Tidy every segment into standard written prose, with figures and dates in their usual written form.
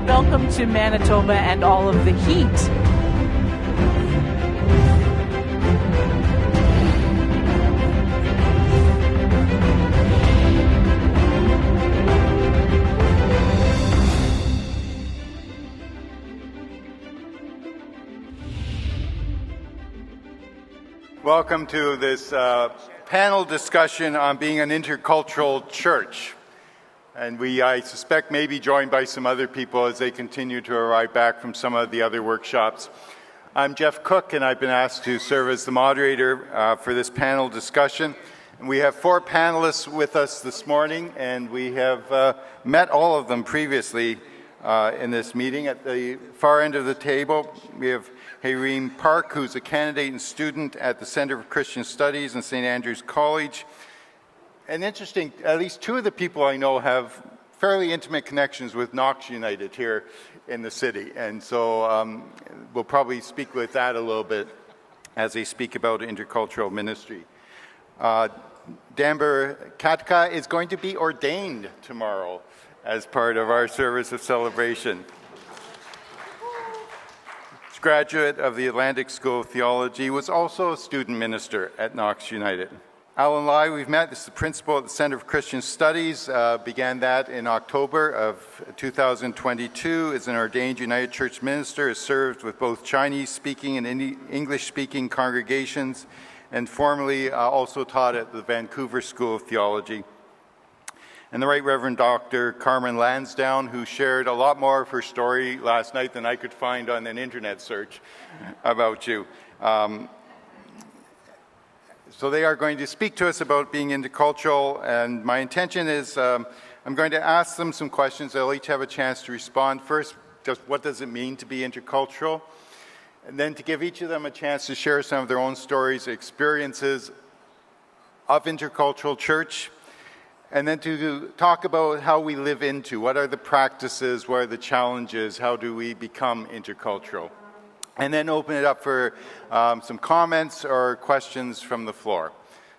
Welcome to Manitoba and all of the heat. Welcome to this panel discussion on being an intercultural church. And I suspect, may be joined by some other people as they continue to arrive back from some of the other workshops. I'm Jeff Cook, and I've been asked to serve as the moderator for this panel discussion. And we have 4 panelists with us this morning, and we have met all of them previously in this meeting. At the far end of the table, we have Hareem Park, who's a candidate and student at the Center for Christian Studies in St. Andrew's College. And interesting, at least 2 of the people I know have fairly intimate connections with Knox United here in the city. And so we'll probably speak with that a little bit as they speak about intercultural ministry. Damber Katka is going to be ordained tomorrow as part of our service of celebration. Graduate of the Atlantic School of Theology, was also a student minister at Knox United. Alan Lai, we've met, is the principal at the Center for Christian Studies, began that in October of 2022, is an ordained United Church minister, has served with both Chinese-speaking and English-speaking congregations, and formerly also taught at the Vancouver School of Theology. And the Right Reverend Dr. Carmen Lansdowne, who shared a lot more of her story last night than I could find on an internet search about you. So they are going to speak to us about being intercultural, and my intention is I'm going to ask them some questions. They'll each have a chance to respond. First, just what does it mean to be intercultural? And then to give each of them a chance to share some of their own stories, experiences of intercultural church, and then to talk about how we live into, what are the practices, what are the challenges, how do we become intercultural? And then open it up for some comments or questions from the floor.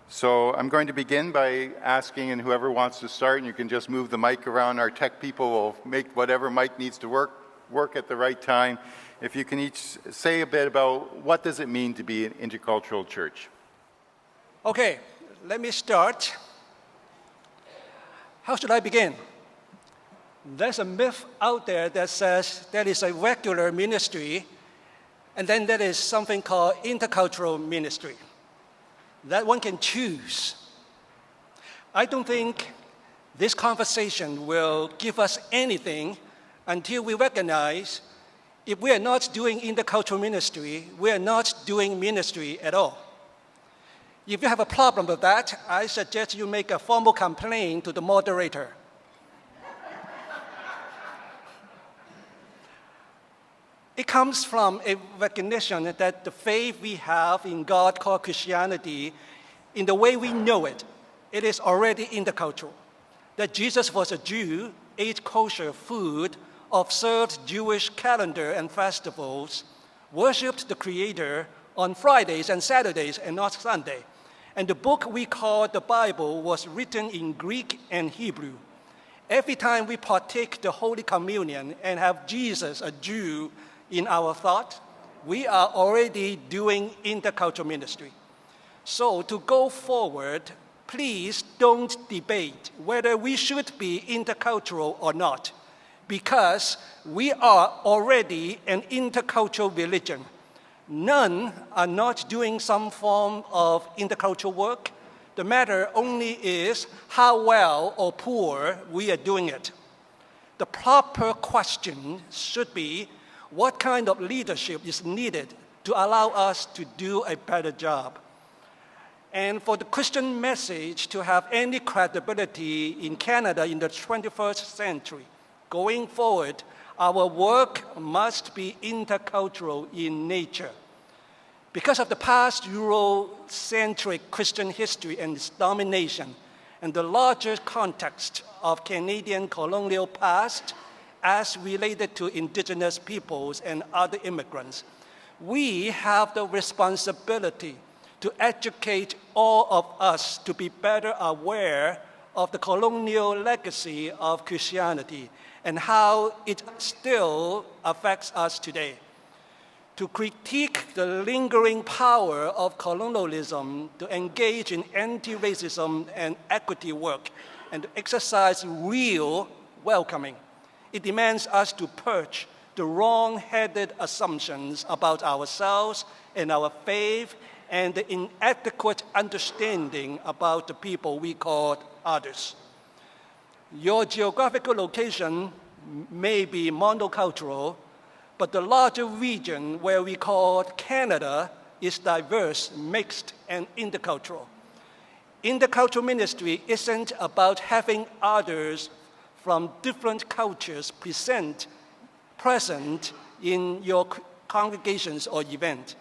So I'm going to begin by asking, and whoever wants to start, and you can just move the mic around, our tech people will make whatever mic needs to work at the right time. If you can each say a bit about what does it mean to be an intercultural church? Okay, let me start. How should I begin? There's a myth out there that says there is a regular ministry, and then there is something called intercultural ministry, that one can choose. I don't think this conversation will give us anything until we recognize if we are not doing intercultural ministry, we are not doing ministry at all. If you have a problem with that, I suggest you make a formal complaint to the moderator. It comes from a recognition that the faith we have in God called Christianity, in the way we know it, it is already intercultural. That Jesus was a Jew, ate kosher food, observed Jewish calendar and festivals, worshipped the Creator on Fridays and Saturdays and not Sunday. And the book we call the Bible was written in Greek and Hebrew. Every time we partake the Holy Communion and have Jesus, a Jew, in our thought, we are already doing intercultural ministry. So to go forward, please don't debate whether we should be intercultural or not, because we are already an intercultural religion. None are not doing some form of intercultural work. The matter only is how well or poor we are doing it. The proper question should be, what kind of leadership is needed to allow us to do a better job? And for the Christian message to have any credibility in Canada in the 21st century, going forward, our work must be intercultural in nature. Because of the past Eurocentric Christian history and its domination, and the larger context of Canadian colonial past, as related to indigenous peoples and other immigrants, we have the responsibility to educate all of us to be better aware of the colonial legacy of Christianity and how it still affects us today. To critique the lingering power of colonialism, to engage in anti-racism and equity work, and to exercise real welcoming. It demands us to purge the wrong-headed assumptions about ourselves and our faith and the inadequate understanding about the people we call others. Your geographical location may be monocultural, but the larger region where we call Canada is diverse, mixed, and intercultural. Intercultural ministry isn't about having others from different cultures present in your congregations or event.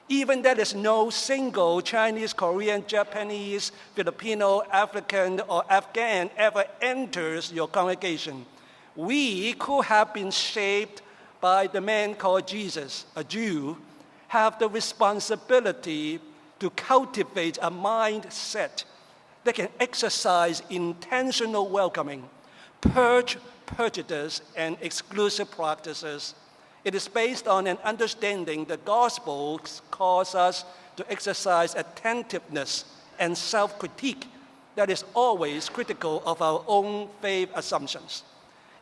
Even there is no single Chinese, Korean, Japanese, Filipino, African, or Afghan ever enters your congregation. We, who have been shaped by the man called Jesus, a Jew, have the responsibility to cultivate a mindset that can exercise intentional welcoming, purge prejudice and exclusive practices. It is based on an understanding the gospel calls us to exercise attentiveness and self-critique that is always critical of our own faith assumptions.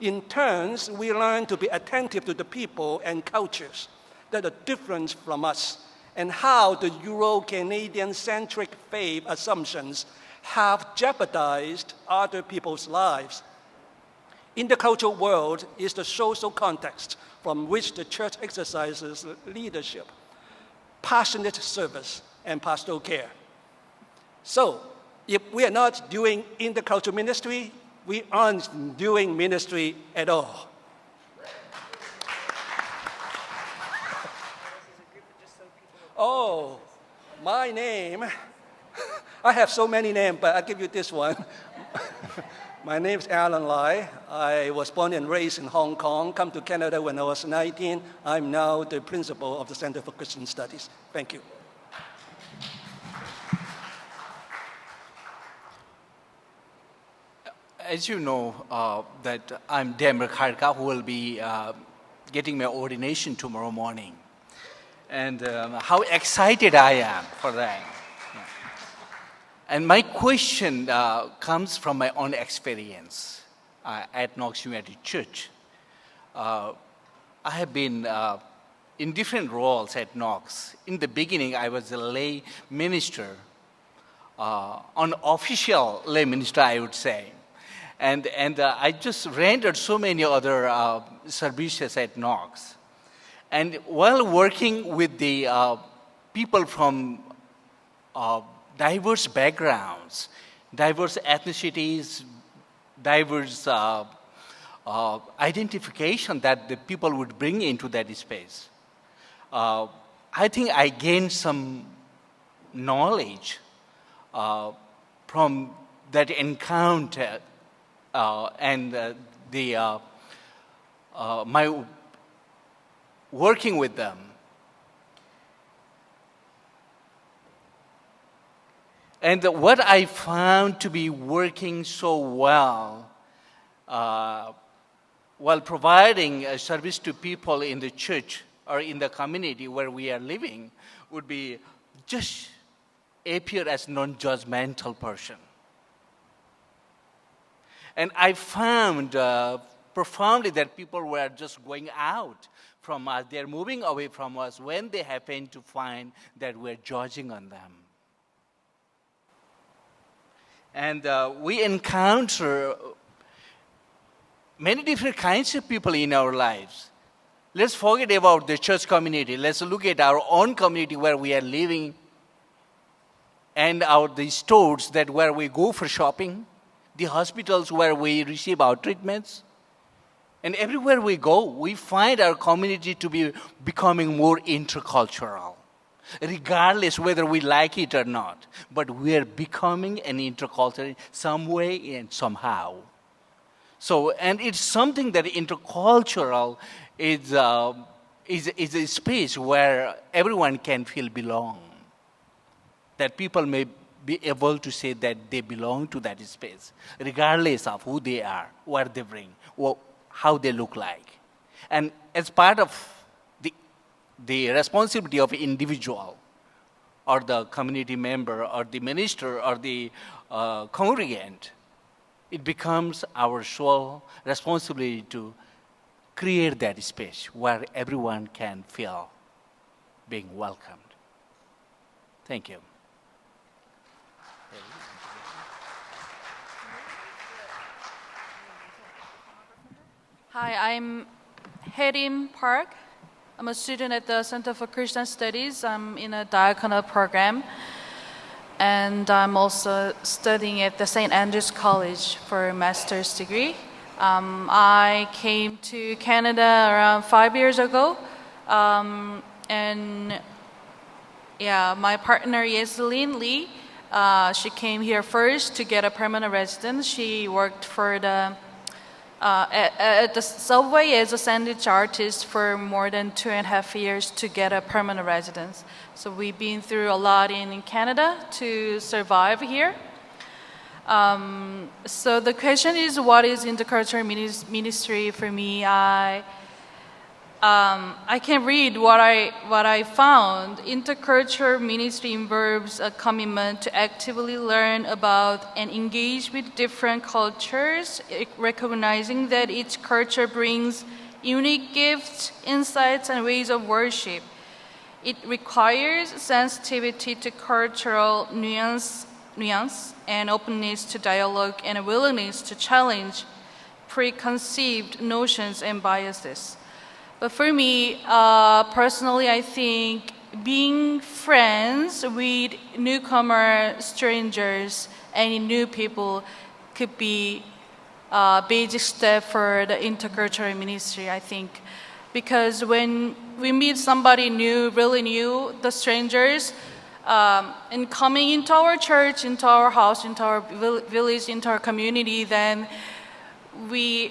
In turn, we learn to be attentive to the people and cultures that are different from us and how the Euro-Canadian-centric faith assumptions have jeopardized other people's lives. In the cultural world is the social context from which the church exercises leadership, passionate service, and pastoral care. So, if we are not doing intercultural ministry, we aren't doing ministry at all. Oh, my name. I have so many names, but I'll give you this one. My name is Alan Lai. I was born and raised in Hong Kong, come to Canada when I was 19. I'm now the principal of the Center for Christian Studies. Thank you. As you know, that I'm Demar Kharka, who will be getting my ordination tomorrow morning. And how excited I am for that. Yeah. And my question comes from my own experience at Knox United Church. I have been in different roles at Knox. In the beginning, I was a lay minister, unofficial lay minister, I would say. And I just rendered so many other services at Knox. And while working with the people from diverse backgrounds, diverse ethnicities, diverse identification that the people would bring into that space, I think I gained some knowledge from that encounter and my working with them. And what I found to be working so well while providing a service to people in the church or in the community where we are living would be just appear as non-judgmental person. And I found profoundly that people were just going out from us. They're moving away from us when they happen to find that we're judging on them. And we encounter many different kinds of people in our lives. Let's forget about the church community. Let's look at our own community where we are living and the stores that where we go for shopping, the hospitals where we receive our treatments. And everywhere we go, we find our community to be becoming more intercultural, regardless whether we like it or not. But we are becoming an intercultural some way and somehow. So, and it's something that intercultural is a space where everyone can feel belong. That people may be able to say that they belong to that space, regardless of who they are, what they bring, how they look like. And as part of the responsibility of individual or the community member or the minister or the congregant, it becomes our sole responsibility to create that space where everyone can feel being welcomed. Thank you. Hi, I'm Hedim Park. I'm a student at the Center for Christian Studies. I'm in a diaconal program. And I'm also studying at the St. Andrews College for a master's degree. I came to Canada around 5 years ago. And yeah, my partner, Yeselin Lee, she came here first to get a permanent residence. She worked for at the subway as a sandwich artist for more than 2.5 years to get a permanent residence. So we've been through a lot in Canada to survive here. So the question is, what is intercultural ministry for me? I can read what I found. Intercultural ministry involves a commitment to actively learn about and engage with different cultures, recognizing that each culture brings unique gifts, insights, and ways of worship. It requires sensitivity to cultural nuance and openness to dialogue and a willingness to challenge preconceived notions and biases. But for me, personally, I think being friends with newcomer strangers and new people could be a basic step for the intercultural ministry, I think. Because when we meet somebody new, really new, the strangers, and coming into our church, into our house, into our village, into our community, then I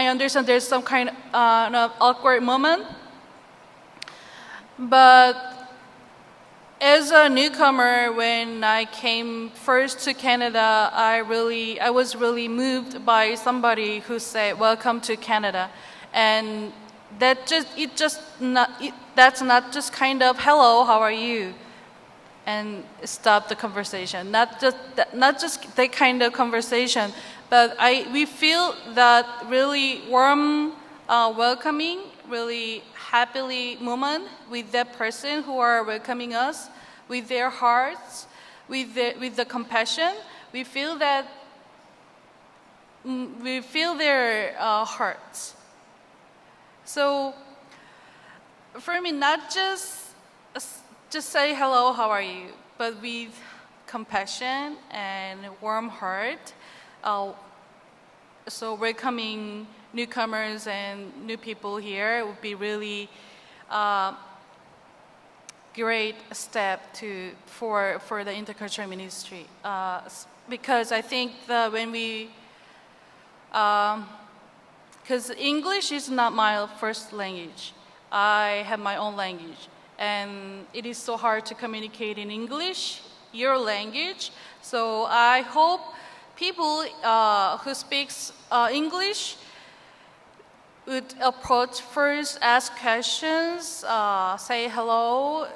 understand there's some kind of awkward moment. But as a newcomer, when I came first to Canada, I was really moved by somebody who said, "Welcome to Canada," and that's not just kind of "Hello, how are you?" and stop the conversation. Not just that kind of conversation. But we feel that really warm, welcoming, really happily moment with that person who are welcoming us, with their hearts, with the compassion. We feel that we feel their hearts. So for me, not just say hello, how are you, but with compassion and warm heart. So welcoming newcomers and new people here would be really great step for the intercultural ministry. Because I think that because English is not my first language. I have my own language, and it is so hard to communicate in English, your language. So I hope people who speaks English would approach first, ask questions, say hello,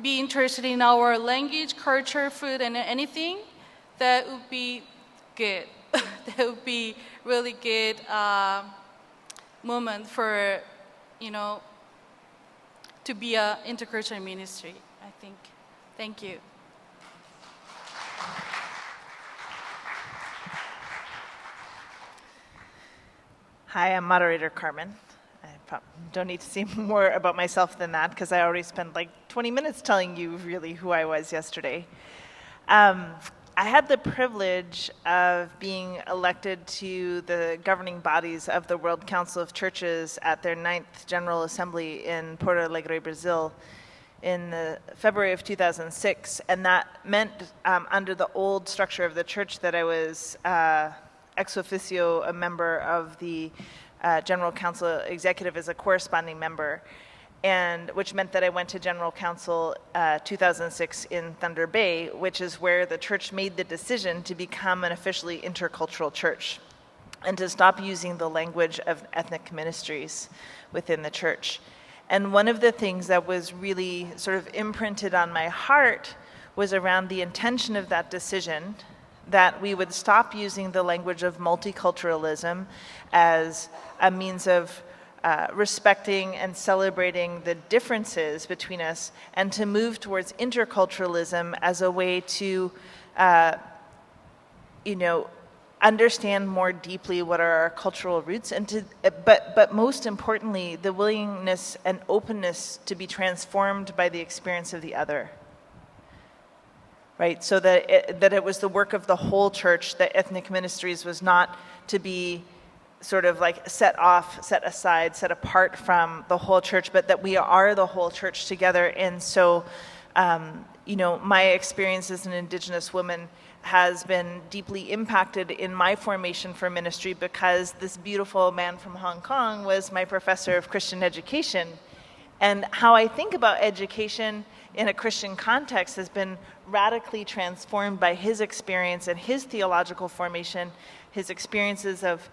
be interested in our language, culture, food, and anything. That would be good. That would be really good moment for, to be an intercultural ministry, I think. Thank you. Hi, I'm moderator Carmen. I don't need to say more about myself than that because I already spent like 20 minutes telling you really who I was yesterday. I had the privilege of being elected to the governing bodies of the World Council of Churches at their 9th General Assembly in Porto Alegre, Brazil in February of 2006. And that meant under the old structure of the church that I was ex officio a member of the General Council Executive as a corresponding member, and which meant that I went to General Council 2006 in Thunder Bay, which is where the church made the decision to become an officially intercultural church. and to stop using the language of ethnic ministries within the church. And one of the things that was really sort of imprinted on my heart was around the intention of that decision, that we would stop using the language of multiculturalism as a means of respecting and celebrating the differences between us, and to move towards interculturalism as a way to, understand more deeply what are our cultural roots, and to, but most importantly, the willingness and openness to be transformed by the experience of the other. Right, so that it was the work of the whole church, that ethnic ministries was not to be sort of like set aside, set apart from the whole church, but that we are the whole church together. And so, my experience as an Indigenous woman has been deeply impacted in my formation for ministry, because this beautiful man from Hong Kong was my professor of Christian education. And how I think about education in a Christian context has been radically transformed by his experience and his theological formation, his experiences of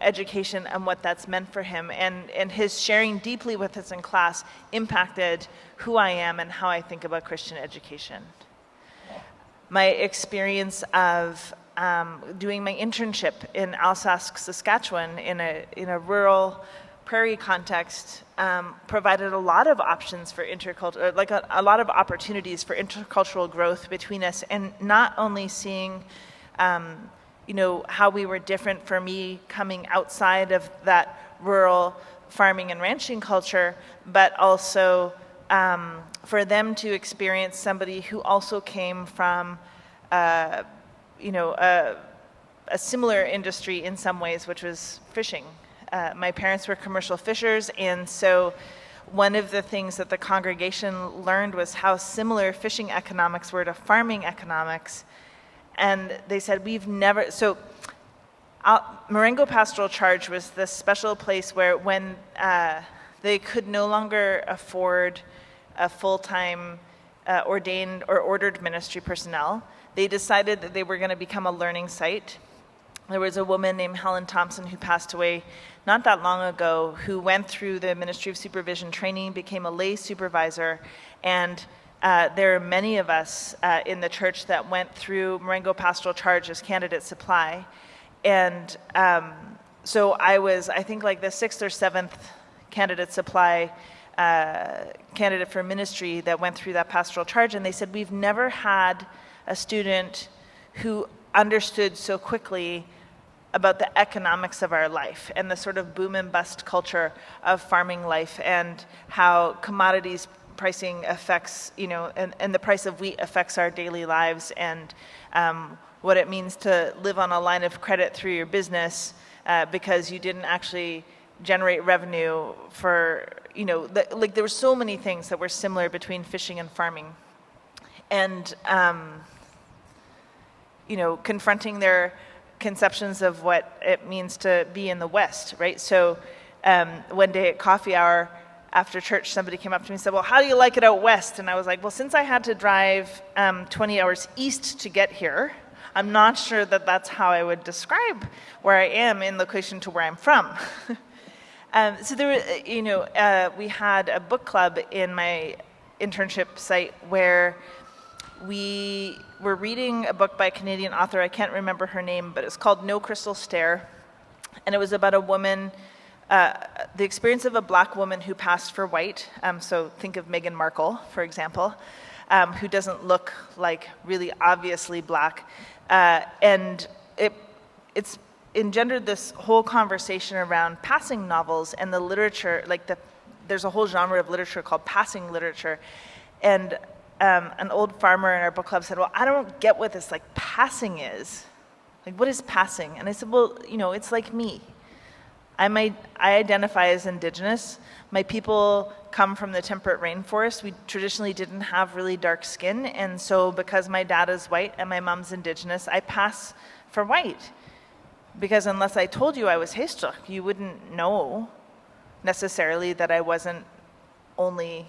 education and what that's meant for him, and his sharing deeply with us in class impacted who I am and how I think about Christian education. My experience of doing my internship in Alsace, Saskatchewan, in a rural Prairie context, provided a lot of options for a lot of opportunities for intercultural growth between us, and not only seeing how we were different for me coming outside of that rural farming and ranching culture, but also for them to experience somebody who also came from a similar industry in some ways, which was fishing. My parents were commercial fishers, and so one of the things that the congregation learned was how similar fishing economics were to farming economics. And they said, Marengo Pastoral Charge was this special place where when they could no longer afford a full-time ordained or ordered ministry personnel, they decided that they were going to become a learning site. There was a woman named Helen Thompson who passed away not that long ago, who went through the Ministry of Supervision training, became a lay supervisor, and there are many of us in the church that went through Marengo Pastoral Charge as candidate supply. And so I was, I think, like the 6th or 7th candidate supply candidate for ministry that went through that pastoral charge. And they said, we've never had a student who understood so quickly about the economics of our life and the sort of boom and bust culture of farming life, and how commodities pricing affects, and the price of wheat affects our daily lives, and what it means to live on a line of credit through your business because you didn't actually generate revenue for, there were so many things that were similar between fishing and farming. And, confronting their conceptions of what it means to be in the West, right? So one day at coffee hour after church, somebody came up to me and said, well, how do you like it out West? And I was like, well, since I had to drive 20 hours east to get here, I'm not sure that that's how I would describe where I am in location to where I'm from. So there were, we had a book club in my internship site where we were reading a book by a Canadian author. I can't remember her name, but it's called No Crystal Stair. And it was about a woman, the experience of a black woman who passed for white. So think of Meghan Markle, for example, who doesn't look like really obviously black. And it's engendered this whole conversation around passing novels and the literature, there's a whole genre of literature called passing literature. And an old farmer in our book club said, well, I don't get what this passing is. What is passing? And I said, well, it's like me. I identify as Indigenous. My people come from the temperate rainforest. We traditionally didn't have really dark skin, and so because my dad is white and my mom's Indigenous, I pass for white. Because unless I told you I was Heistach, you wouldn't know necessarily that I wasn't only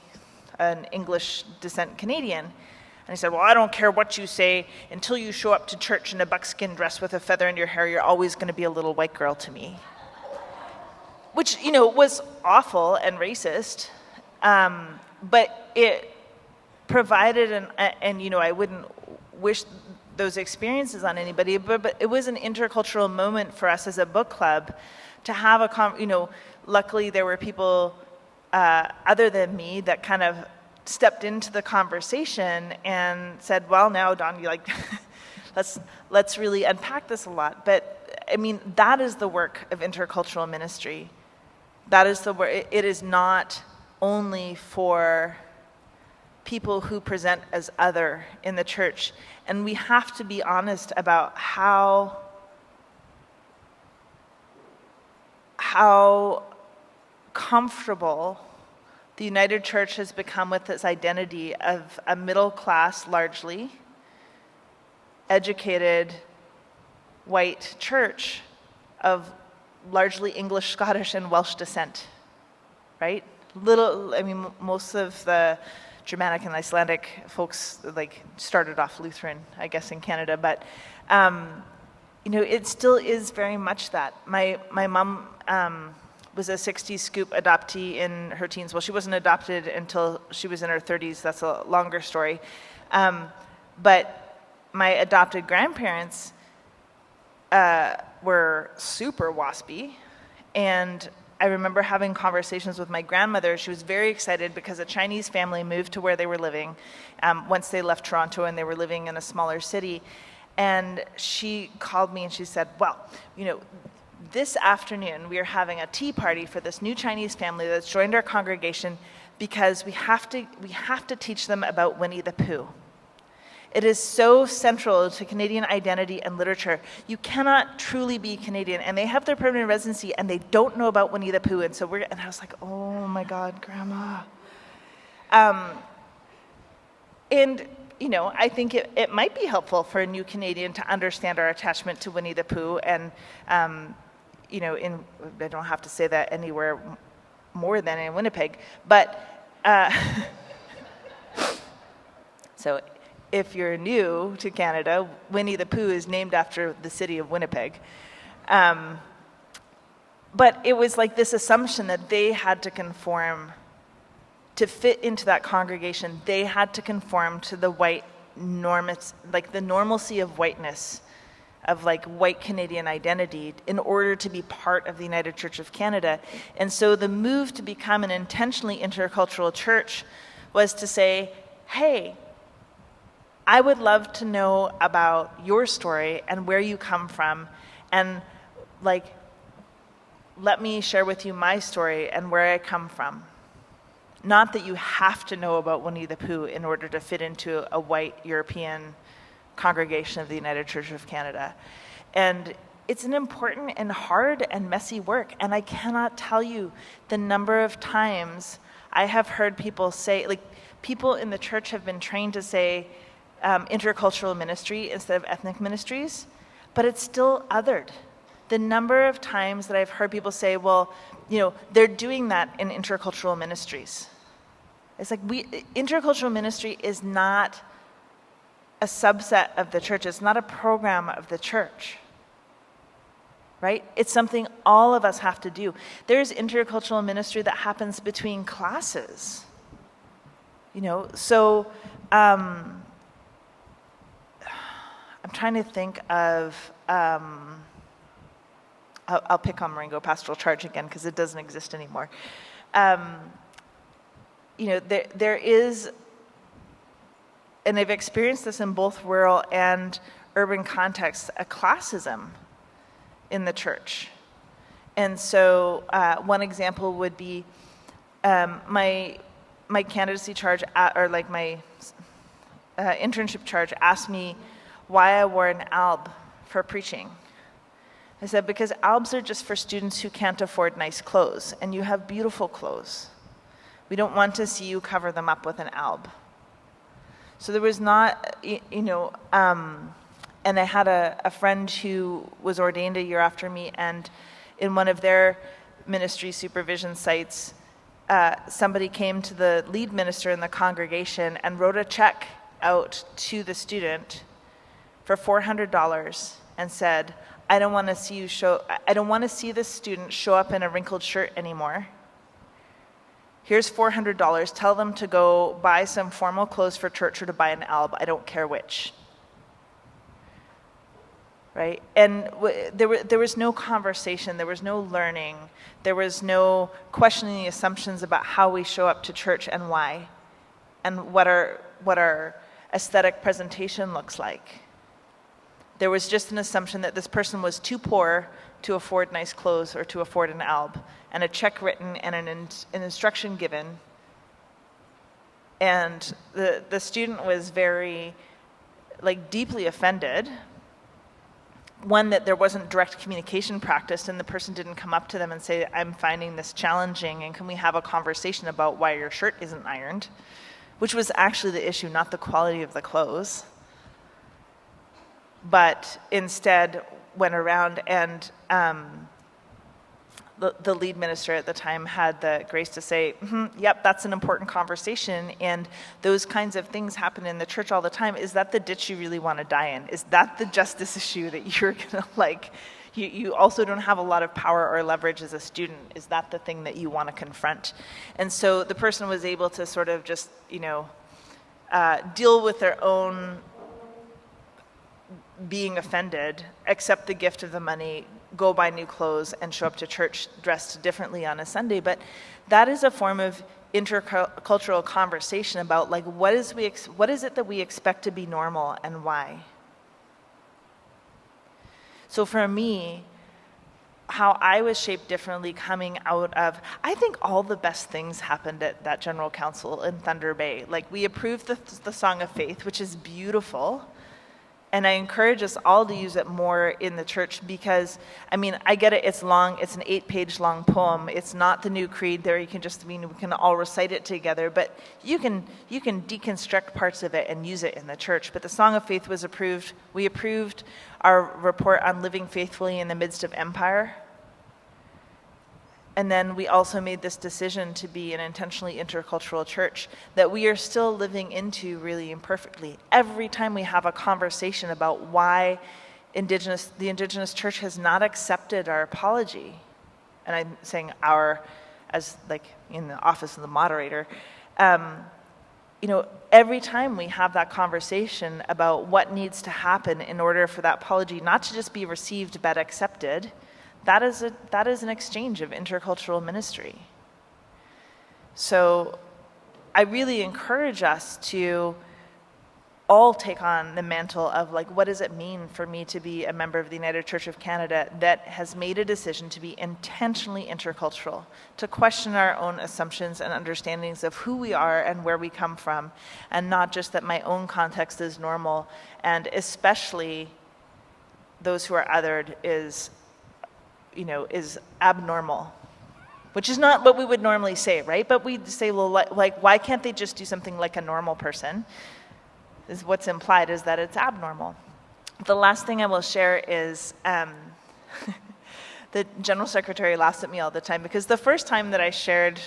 an English descent Canadian. And he said, well, I don't care what you say. Until you show up to church in a buckskin dress with a feather in your hair, you're always going to be a little white girl to me. Which, was awful and racist. But it provided, and I wouldn't wish those experiences on anybody, but it was an intercultural moment for us as a book club to have luckily there were people other than me that kind of stepped into the conversation and said, well, now, Don, let's really unpack this a lot. But, that is the work of intercultural ministry. That is the work. It is not only for people who present as other in the church. And we have to be honest about how comfortable the United Church has become with its identity of a middle class, largely educated, white church of largely English, Scottish, and Welsh descent, right? Most of the Germanic and Icelandic folks started off Lutheran, I guess, in Canada, but it still is very much that. My mom was a 60s scoop adoptee in her teens. Well, she wasn't adopted until she was in her 30s. That's a longer story. But my adopted grandparents were super waspy, and I remember having conversations with my grandmother. She was very excited because a Chinese family moved to where they were living once they left Toronto, and they were living in a smaller city. And she called me and she said, well, this afternoon we are having a tea party for this new Chinese family that's joined our congregation because we have to teach them about Winnie the Pooh. It is so central to Canadian identity and literature. You cannot truly be Canadian, and they have their permanent residency, and they don't know about Winnie the Pooh, and I was like, oh my God, Grandma. I think it might be helpful for a new Canadian to understand our attachment to Winnie the Pooh, and I don't have to say that anywhere more than in Winnipeg, but so. If you're new to Canada, Winnie the Pooh is named after the city of Winnipeg. But it was like this assumption that they had to conform to fit into that congregation. They had to conform to the white norms, the normalcy of whiteness, of white Canadian identity in order to be part of the United Church of Canada. And so the move to become an intentionally intercultural church was to say, hey, I would love to know about your story and where you come from, and let me share with you my story and where I come from. Not that you have to know about Winnie the Pooh in order to fit into a white European congregation of the United Church of Canada. And it's an important and hard and messy work, and I cannot tell you the number of times I have heard people say, people in the church have been trained to say, intercultural ministry instead of ethnic ministries, but it's still othered. The number of times that I've heard people say, well, they're doing that in intercultural ministries. It's intercultural ministry is not a subset of the church. It's not a program of the church, right? It's something all of us have to do. There's intercultural ministry that happens between classes, so I'm trying to think of, I'll pick on Marengo Pastoral Charge again because it doesn't exist anymore. There is, and I've experienced this in both rural and urban contexts, a classism in the church. And so one example would be my candidacy charge, my internship charge asked me why I wore an alb for preaching. I said, because albs are just for students who can't afford nice clothes, and you have beautiful clothes. We don't want to see you cover them up with an alb. So there was not, and I had a friend who was ordained a year after me, and in one of their ministry supervision sites, somebody came to the lead minister in the congregation and wrote a check out to the student for $400 and said, I don't want to see this student show up in a wrinkled shirt anymore. Here's $400. Tell them to go buy some formal clothes for church or to buy an alb. I don't care which. Right? And there was no conversation. There was no learning. There was no questioning the assumptions about how we show up to church and why, and what our aesthetic presentation looks like. There was just an assumption that this person was too poor to afford nice clothes or to afford an alb, and a check written and an instruction given. And the student was very, deeply offended. One, that there wasn't direct communication practiced and the person didn't come up to them and say, I'm finding this challenging and can we have a conversation about why your shirt isn't ironed? Which was actually the issue, not the quality of the clothes. But instead went around and the lead minister at the time had the grace to say, yep, that's an important conversation, and those kinds of things happen in the church all the time. Is that the ditch you really want to die in? Is that the justice issue that you're going to you also don't have a lot of power or leverage as a student? Is that the thing that you want to confront? And so the person was able to sort of just, deal with their own being offended, accept the gift of the money, go buy new clothes, and show up to church dressed differently on a Sunday. But that is a form of intercultural conversation about what is it that we expect to be normal and why. So for me, how I was shaped differently coming out of, I think all the best things happened at that General Council in Thunder Bay. We approved the Song of Faith, which is beautiful. And I encourage us all to use it more in the church because, I get it, it's long, it's an 8-page long poem. It's not the new creed there. You can we can all recite it together, but you can deconstruct parts of it and use it in the church. But the Song of Faith was approved. We approved our report on living faithfully in the midst of empire. And then we also made this decision to be an intentionally intercultural church that we are still living into really imperfectly. Every time we have a conversation about why the Indigenous church has not accepted our apology, and I'm saying our as in the office of the moderator, every time we have that conversation about what needs to happen in order for that apology not to just be received but accepted, that is an exchange of intercultural ministry. So I really encourage us to all take on the mantle of what does it mean for me to be a member of the United Church of Canada that has made a decision to be intentionally intercultural, to question our own assumptions and understandings of who we are and where we come from, and not just that my own context is normal, and especially those who are othered is abnormal, which is not what we would normally say, right? But we say, well, why can't they just do something like a normal person? Is what's implied is that it's abnormal. The last thing I will share is the General Secretary laughs at me all the time because the first time that I shared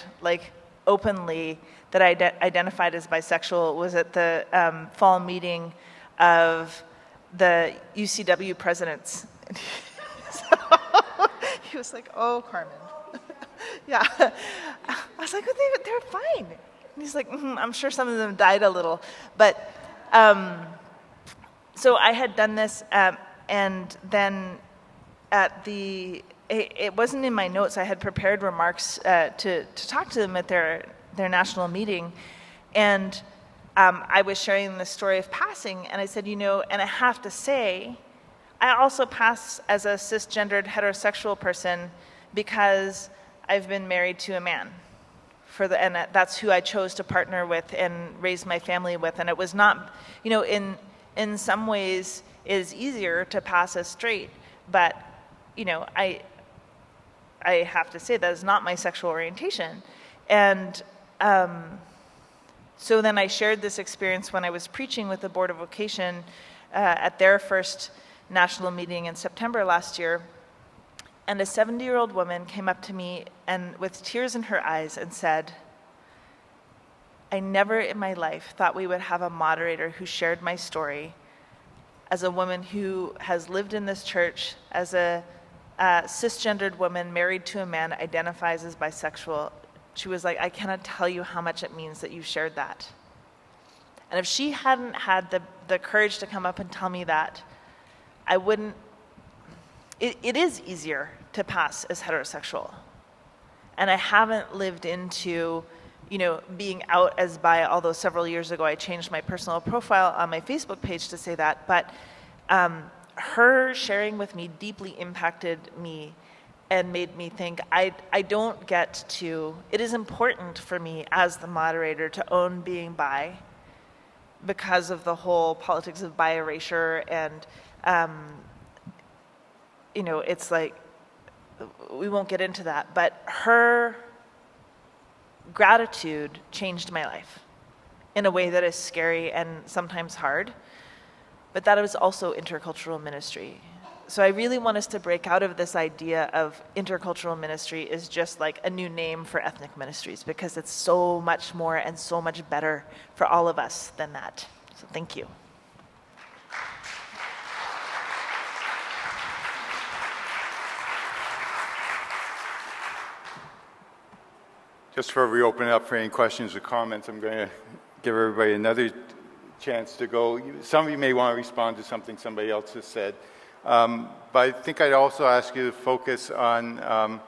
openly that I identified as bisexual was at the fall meeting of the UCW presidents. He was like, oh, Carmen. Yeah. I was like, oh, they're fine. And he's like, I'm sure some of them died a little. But so I had done this, and then it wasn't in my notes. I had prepared remarks to talk to them at their national meeting. And I was sharing the story of passing, and I said, and I have to say, I also pass as a cisgendered heterosexual person because I've been married to a man, and that's who I chose to partner with and raise my family with. And it was not, in some ways, it is easier to pass as straight, but I have to say that is not my sexual orientation. And so then I shared this experience when I was preaching with the Board of Vocation at their first national meeting in September last year, and a 70-year-old woman came up to me and with tears in her eyes and said, I never in my life thought we would have a moderator who shared my story as a woman who has lived in this church, as a cisgendered woman married to a man, identifies as bisexual. She was like, I cannot tell you how much it means that you shared that. And if she hadn't had the courage to come up and tell me that, I wouldn't. It is easier to pass as heterosexual. And I haven't lived into, being out as bi, although several years ago I changed my personal profile on my Facebook page to say that. But her sharing with me deeply impacted me and made me think, I don't get to, it is important for me as the moderator to own being bi because of the whole politics of bi-erasure and, it's like, we won't get into that, but her gratitude changed my life in a way that is scary and sometimes hard, but that was also intercultural ministry. So I really want us to break out of this idea of intercultural ministry is just like a new name for ethnic ministries, because it's so much more and so much better for all of us than that. So thank you. Just before we open it up for any questions or comments, I'm going to give everybody another chance to go. Some of you may want to respond to something somebody else has said. But I think I'd also ask you to focus on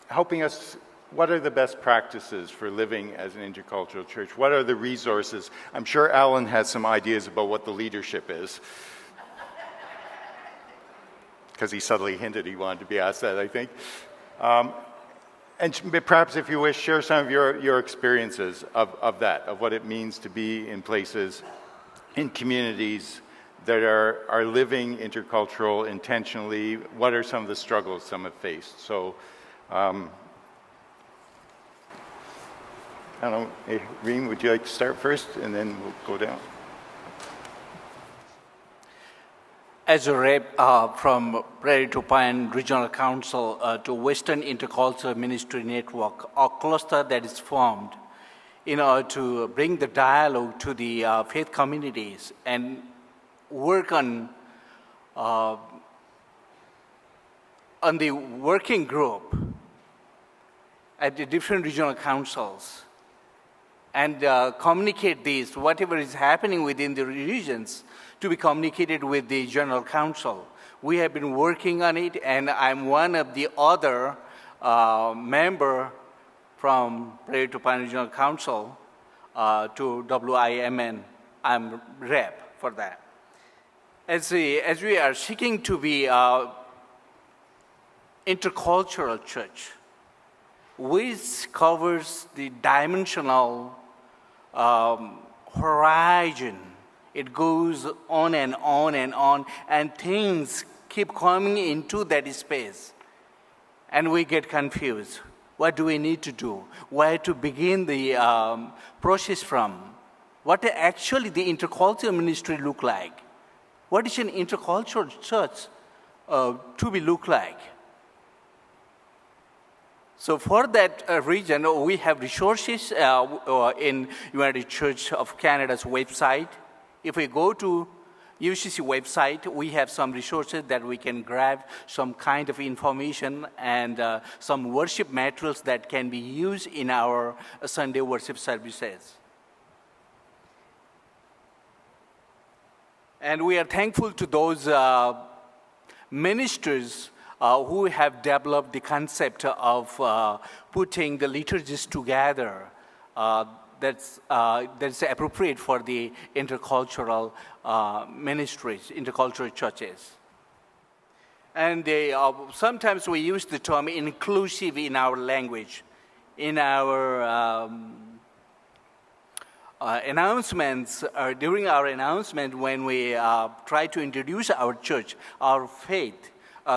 helping us. What are the best practices for living as an intercultural church? What are the resources? I'm sure Alan has some ideas about what the leadership is, because he subtly hinted he wanted to be asked that, I think. And perhaps, if you wish, share some of your experiences of that, of what it means to be in places, in communities that are living intercultural intentionally. What are some of the struggles some have faced? So, I don't know, hey, Reem, would you like to start first, and then we'll go down? As a rep from Prairie to Pine Regional Council to Western Intercultural Ministry Network, a cluster that is formed in order to bring the dialogue to the faith communities and work on the working group at the different regional councils and communicate this, whatever is happening within the regions, to be communicated with the General Council. We have been working on it, and I'm one of the other member from Prairie to Pine Regional Council to WIMN. I'm rep for that. As we are seeking to be intercultural church, which covers the dimensional horizon. It goes on and on and on, and things keep coming into that space. And we get confused. What do we need to do? Where to begin the process from? What actually the intercultural ministry look like? What is an intercultural church to be look like? So for that region, we have resources in United Church of Canada's website. If we go to UCC website, we have some resources that we can grab, some kind of information and some worship materials that can be used in our Sunday worship services. And we are thankful to those ministers who have developed the concept of putting the liturgies together. That's appropriate for the intercultural ministries, intercultural churches. And sometimes we use the term inclusive in our language. In our announcements, during our announcement when we try to introduce our church, our faith,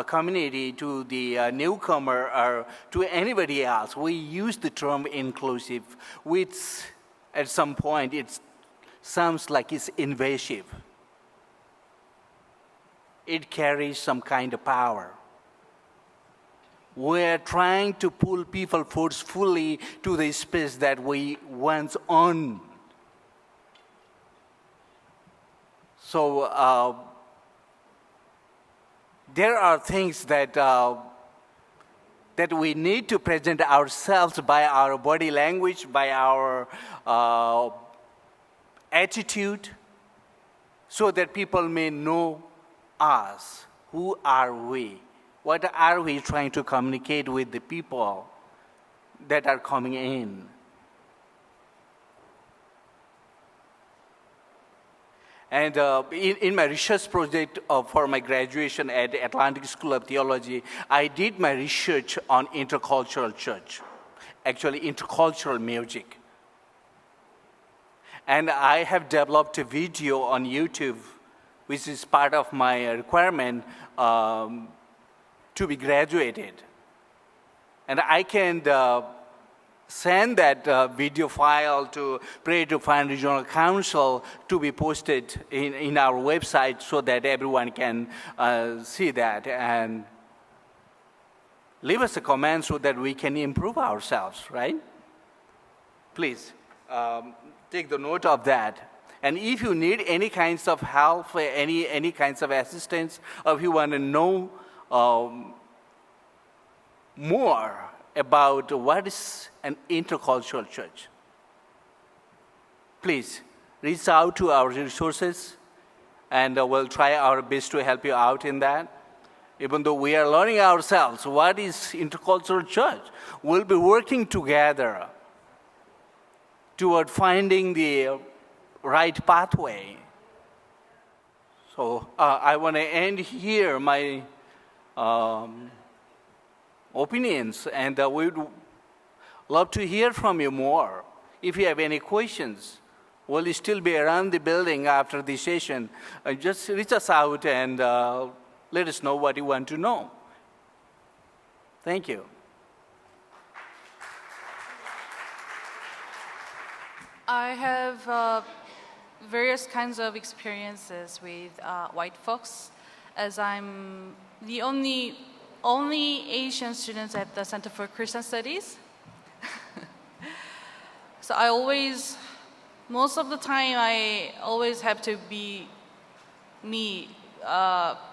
community to the newcomer or to anybody else, we use the term inclusive, which at some point it sounds like it's invasive. It carries some kind of power. we're trying to pull people forcefully to the space that we once owned. So there are things that that we need to present ourselves by our body language, by our attitude, so that people may know us. Who are we? What are we trying to communicate with the people that are coming in? And in my research project for my graduation at the Atlantic School of Theology, I did my research on intercultural church, actually intercultural music. And I have developed a video on YouTube, which is part of my requirement to be graduated. And I can send that video file to Prairie to Find Regional Council to be posted in our website so that everyone can see that and leave us a comment so that we can improve ourselves, right? Please take the note of that. And if you need any kinds of help, any kinds of assistance, or if you want to know more about what is an intercultural church, please reach out to our resources, and we'll try our best to help you out in that. Even though we are learning ourselves what is intercultural church, we'll be working together toward finding the right pathway. So I want to end here my opinions, and we'd love to hear from you more. If you have any questions, we'll still be around the building after the session. Just reach us out and let us know what you want to know. Thank you. I have various kinds of experiences with white folks, as I'm the only Asian student at the Center for Christian Studies. So most of the time, I always have to be me,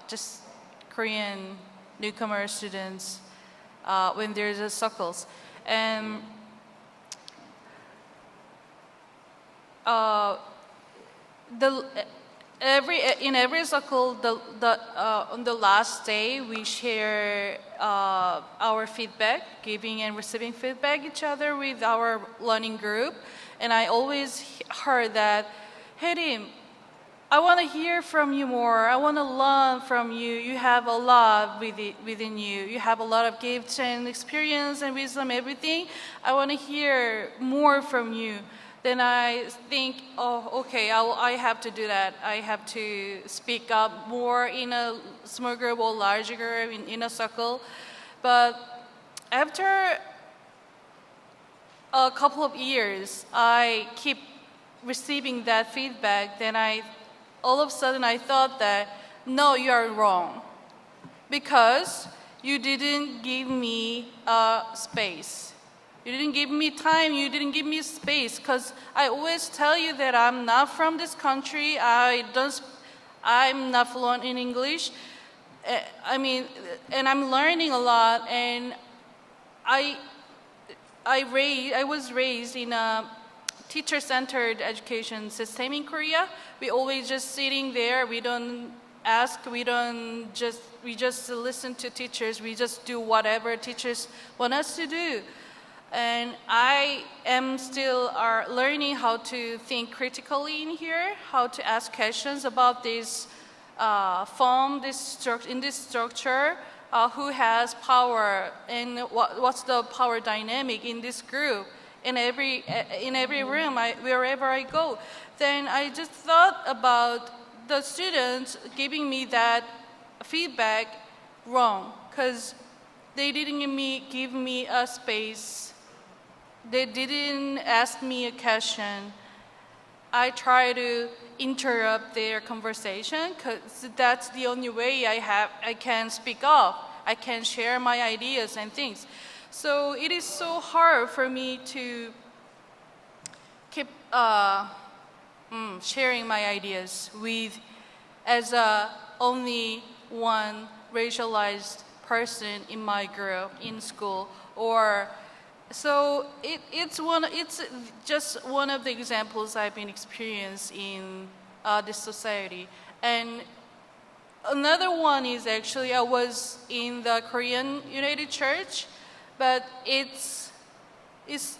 just Korean newcomer students when there's a circles. And in every circle, on the last day, we share our feedback, giving and receiving feedback each other with our learning group. And I always heard that, hey, Rim, I want to hear from you more. I want to learn from you. You have a lot within you. You have a lot of gifts and experience and wisdom, everything. I want to hear more from you. Then I think, oh, okay, I have to do that. I have to speak up more in a small group or larger group, in a circle. But after a couple of years, I keep receiving that feedback. Then all of a sudden I thought that, no, you are wrong. Because you didn't give me space. You didn't give me time, you didn't give me space, because I always tell you that I'm not from this country, I'm not fluent in English. And I'm learning a lot, and I was raised in a teacher-centered education system in Korea. We always just sitting there, we don't ask, we just listen to teachers, we just do whatever teachers want us to do. And I am still learning how to think critically in here, how to ask questions about this form, in this structure, who has power, and what's the power dynamic in this group, in every room, wherever I go. Then I just thought about the students giving me that feedback wrong, because they didn't give me a space. They didn't ask me a question. I try to interrupt their conversation because that's the only way I can speak up. I can share my ideas and things. So it is so hard for me to keep sharing my ideas with as only one racialized person in my group in school, or so it's just one of the examples I've been experiencing in this society. And another one is actually I was in the Korean United Church, but it's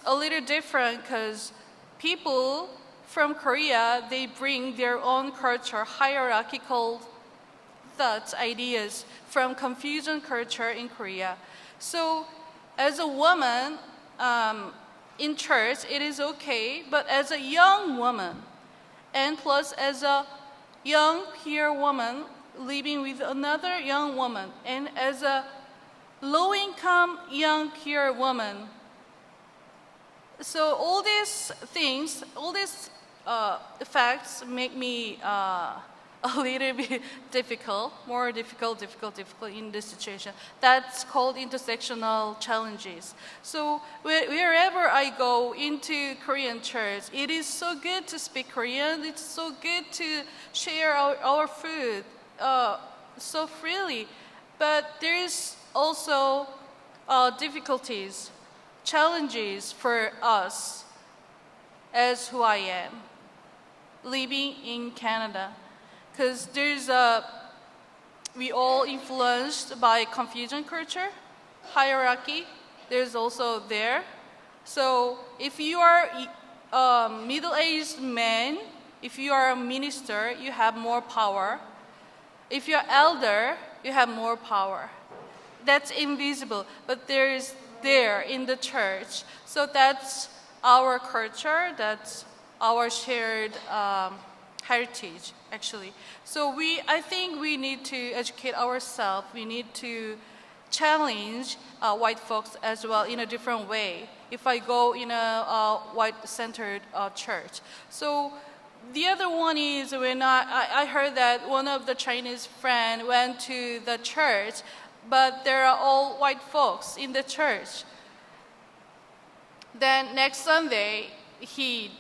a little different because people from Korea, they bring their own culture, hierarchical thoughts, ideas from Confucian culture in Korea. So as a woman in church, it is okay, but as a young woman, and plus as a young queer woman living with another young woman, and as a low-income young queer woman, so all these things, all these facts make me a little bit more difficult in this situation. That's called intersectional challenges. So wherever I go into Korean church, it is so good to speak Korean. It's so good to share our food so freely. But there is also difficulties, challenges for us as who I am, living in Canada. Because we all influenced by Confucian culture, hierarchy, there's also there. So if you are a middle-aged man, if you are a minister, you have more power. If you're elder, you have more power. That's invisible, but there in the church. So that's our culture, that's our shared heritage, actually. So I think we need to educate ourselves. We need to challenge white folks as well in a different way. If I go in a white-centered church. So the other one is when I heard that one of the Chinese friends went to the church, but there are all white folks in the church. Then next Sunday, he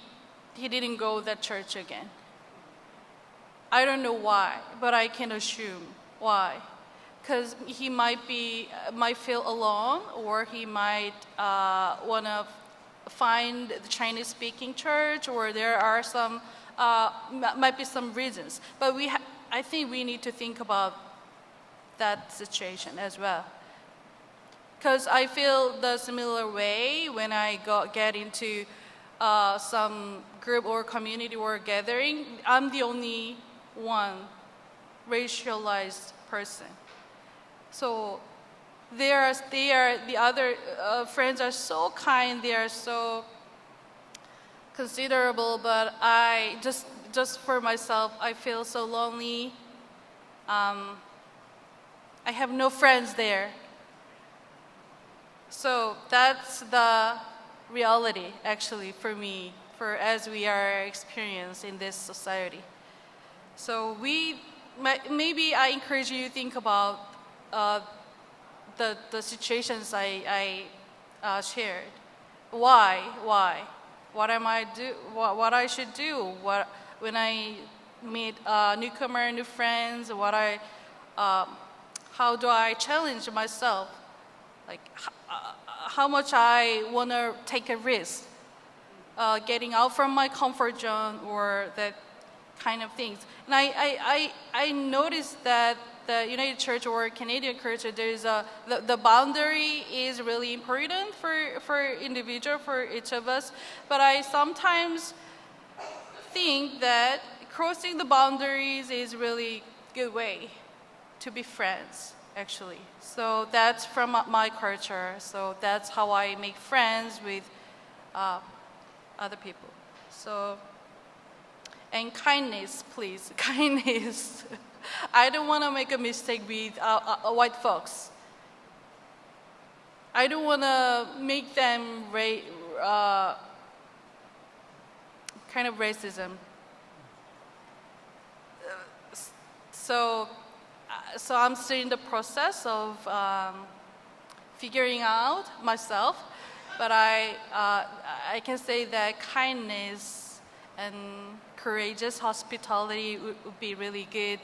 didn't go to that church again. I don't know why, but I can assume why. Because he might feel alone, or he might want to find the Chinese-speaking church, or there are some, might be some reasons. But I think we need to think about that situation as well. Because I feel the similar way when I get into some group or community or gathering. I'm the only one racialized person. So the other friends are so kind, they are so considerable, but I just for myself, I feel so lonely. I have no friends there. So that's the reality, actually, for me, as we are experienced in this society. So maybe I encourage you to think about the situations I shared. Why? What I should do? When I meet newcomer, new friends? How do I challenge myself? Like how much I want to take a risk, getting out from my comfort zone, or that kind of things. And I noticed that the United Church or Canadian culture, the boundary is really important for individual, for each of us. But I sometimes think that crossing the boundaries is really good way to be friends, actually. So that's from my culture. So that's how I make friends with other people. So, and kindness, please, kindness. I don't want to make a mistake with white folks. I don't want to make them kind of racism. So so I'm still in the process of figuring out myself, but I can say that kindness and courageous hospitality would be really good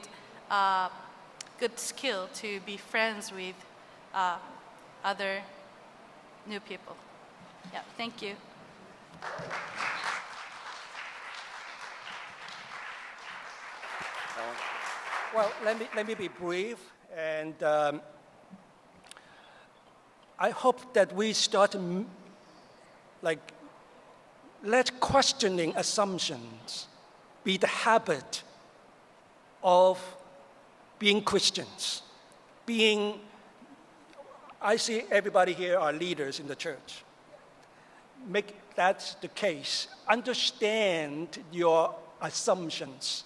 skill to be friends with other new people. Yeah, thank you. Well, let me be brief, and I hope that we start let questioning assumptions be the habit of being Christians. I see everybody here are leaders in the church. Make that the case. Understand your assumptions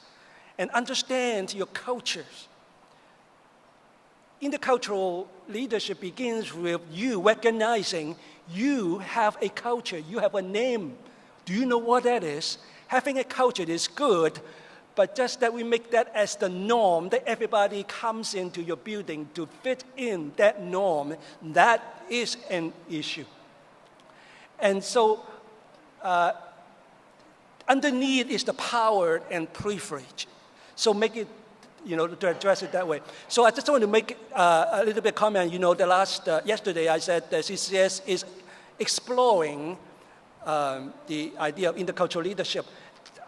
and understand your cultures. Intercultural leadership begins with you recognizing you have a culture, you have a name. Do you know what that is? Having a culture is good, but just that we make that as the norm, that everybody comes into your building to fit in that norm, that is an issue. And so underneath is the power and privilege. So make it, to address it that way. So I just want to make a little bit comment. Yesterday I said that CCS is exploring the idea of intercultural leadership.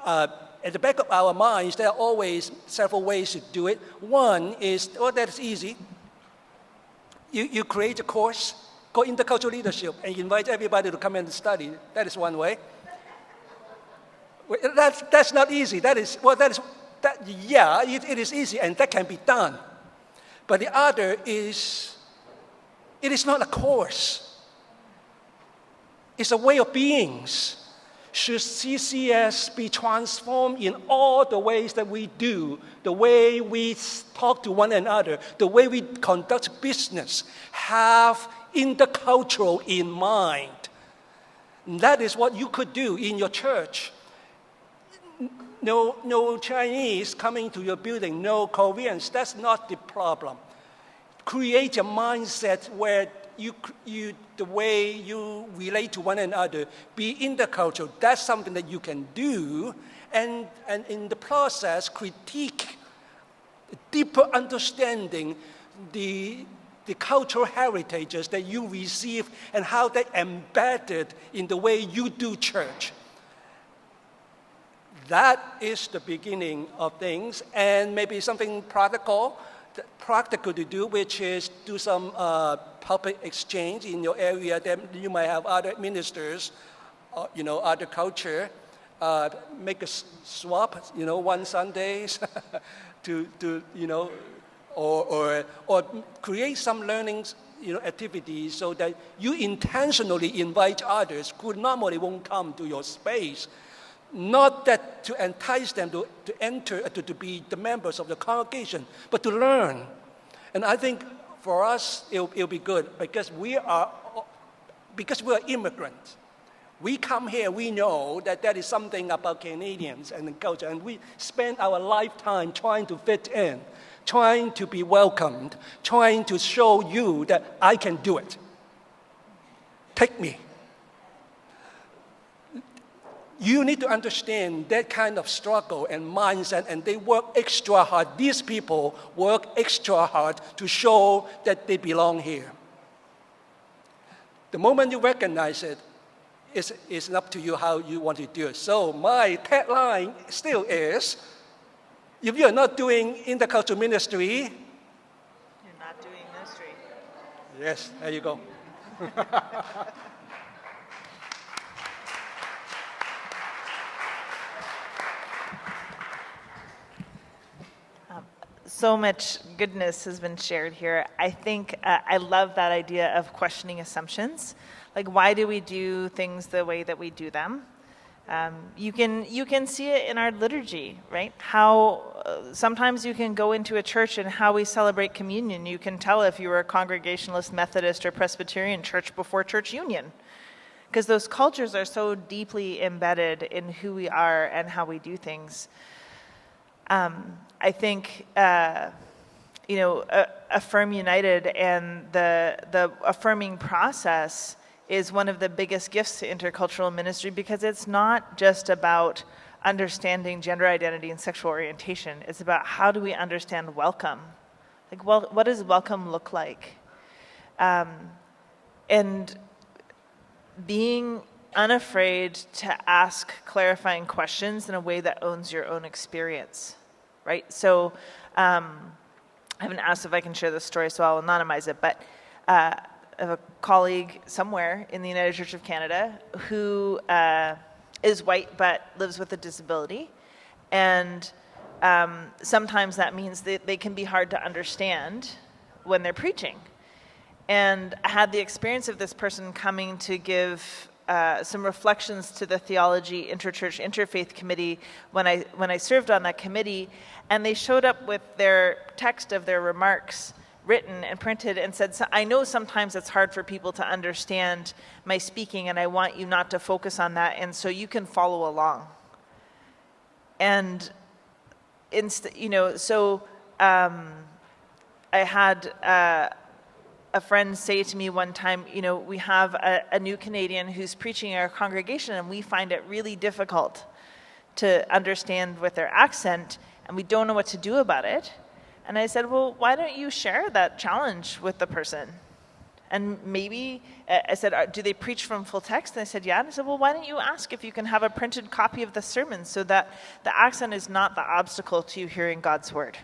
At the back of our minds, there are always several ways to do it. One is, that's easy. You create a course called Intercultural Leadership and you invite everybody to come and study. That is one way. That's not easy. It is easy and that can be done. But the other is, it is not a course. It's a way of being. Should CCS be transformed in all the ways that we do, the way we talk to one another, the way we conduct business, have intercultural in mind? That is what you could do in your church. No Chinese coming to your building, no Koreans, that's not the problem. Create a mindset where the way you relate to one another, be intercultural. That's something that you can do, and in the process, critique, deeper understanding the cultural heritages that you receive and how they embedded in the way you do church. That is the beginning of things, and maybe something practical to do, which is do some public exchange in your area. Then you might have other ministers, other culture, make a swap, one Sundays or create some learning, activities so that you intentionally invite others who normally won't come to your space. Not that to entice them to enter, to be the members of the congregation, but to learn. And I think for us, it'll be good because we are immigrants. We come here, we know that is something about Canadians and the culture, and we spend our lifetime trying to fit in, trying to be welcomed, trying to show you that I can do it. Take me. You need to understand that kind of struggle and mindset, and they work extra hard. These people work extra hard to show that they belong here. The moment you recognize it, it's up to you how you want to do it. So my tagline still is, if you're not doing intercultural ministry, you're not doing ministry. Yes, there you go. So much goodness has been shared here. I think I love that idea of questioning assumptions. Like, why do we do things the way that we do them? You can see it in our liturgy, right? How sometimes you can go into a church and how we celebrate communion. You can tell if you were a Congregationalist, Methodist, or Presbyterian church before church union, because those cultures are so deeply embedded in who we are and how we do things. I think, Affirm United and the affirming process is one of the biggest gifts to intercultural ministry, because it's not just about understanding gender identity and sexual orientation. It's about how do we understand welcome? Like, well, what does welcome look like? And being unafraid to ask clarifying questions in a way that owns your own experience, right? So I haven't asked if I can share this story, so I'll anonymize it, but I have a colleague somewhere in the United Church of Canada who is white but lives with a disability, and sometimes that means that they can be hard to understand when they're preaching. And I had the experience of this person coming to give some reflections to the Theology Interchurch Interfaith Committee when I served on that committee, and they showed up with their text of their remarks written and printed and said, I know sometimes it's hard for people to understand my speaking, and I want you not to focus on that, and so you can follow along. And I had a friend say to me one time, we have a new Canadian who's preaching in our congregation, and we find it really difficult to understand with their accent, and we don't know what to do about it. And I said, well, why don't you share that challenge with the person? And maybe, I said, do they preach from full text? And I said, yeah. And I said, well, why don't you ask if you can have a printed copy of the sermon so that the accent is not the obstacle to you hearing God's word?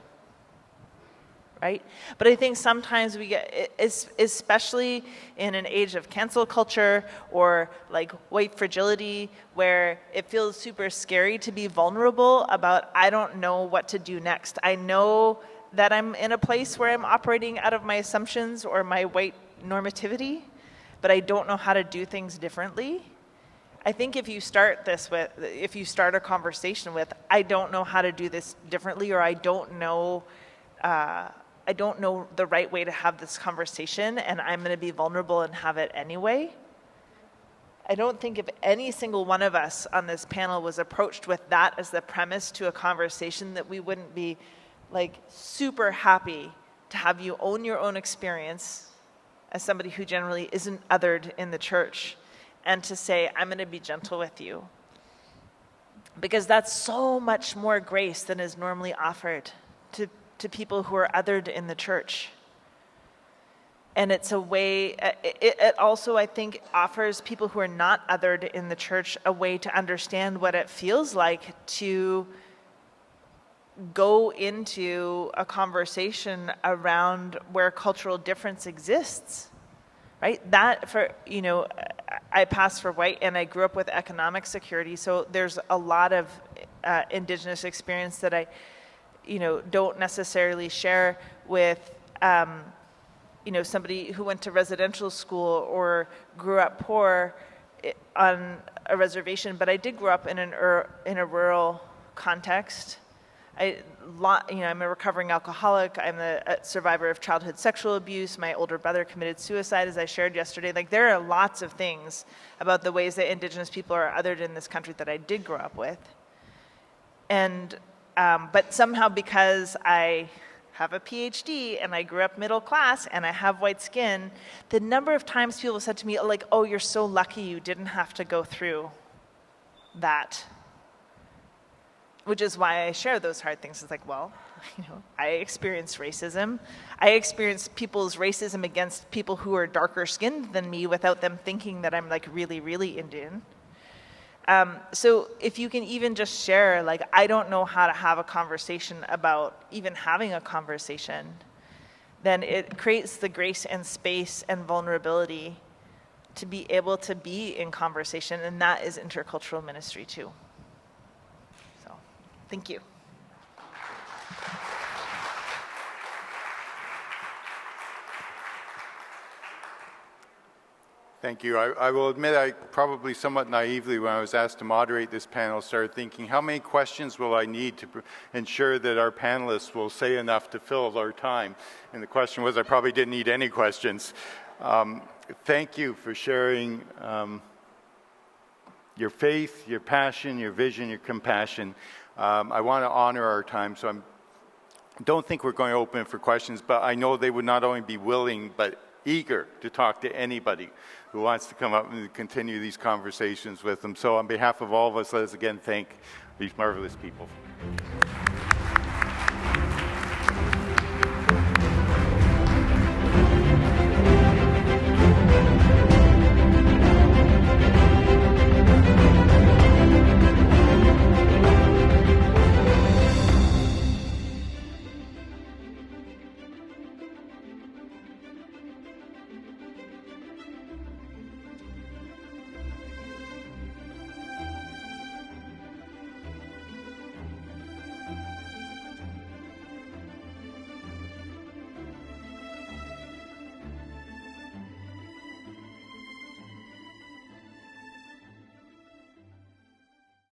Right? But I think sometimes we get, especially in an age of cancel culture or like white fragility, where it feels super scary to be vulnerable about, I don't know what to do next. I know that I'm in a place where I'm operating out of my assumptions or my white normativity, but I don't know how to do things differently. I think if you start a conversation with, I don't know how to do this differently, or I don't know the right way to have this conversation, and I'm going to be vulnerable and have it anyway. I don't think if any single one of us on this panel was approached with that as the premise to a conversation, that we wouldn't be like super happy to have you own your own experience as somebody who generally isn't othered in the church, and to say, I'm going to be gentle with you. Because that's so much more grace than is normally offered to people who are othered in the church. And it's a way, it also, I think, offers people who are not othered in the church a way to understand what it feels like to go into a conversation around where cultural difference exists, right? That, I passed for white, and I grew up with economic security, so there's a lot of Indigenous experience that I don't necessarily share with, somebody who went to residential school or grew up poor on a reservation. But I did grow up in a rural context. I'm a recovering alcoholic. I'm a survivor of childhood sexual abuse. My older brother committed suicide, as I shared yesterday. Like, there are lots of things about the ways that Indigenous people are othered in this country that I did grow up with. And but somehow, because I have a PhD and I grew up middle class and I have white skin, the number of times people said to me, like, oh, you're so lucky you didn't have to go through that. Which is why I share those hard things. It's like, well, I experienced racism. I experienced people's racism against people who are darker skinned than me without them thinking that I'm like really, really Indian. So if you can even just share, like, I don't know how to have a conversation about even having a conversation, then it creates the grace and space and vulnerability to be able to be in conversation, and that is intercultural ministry too. So, thank you. Thank you. I will admit, I probably somewhat naively, when I was asked to moderate this panel, started thinking, how many questions will I need to ensure that our panelists will say enough to fill our time? And the question was, I probably didn't need any questions. Thank you for sharing your faith, your passion, your vision, your compassion. I want to honor our time, so don't think we're going to open for questions, but I know they would not only be willing, but eager to talk to anybody who wants to come up and continue these conversations with them. So on behalf of all of us, let us again thank these marvelous people.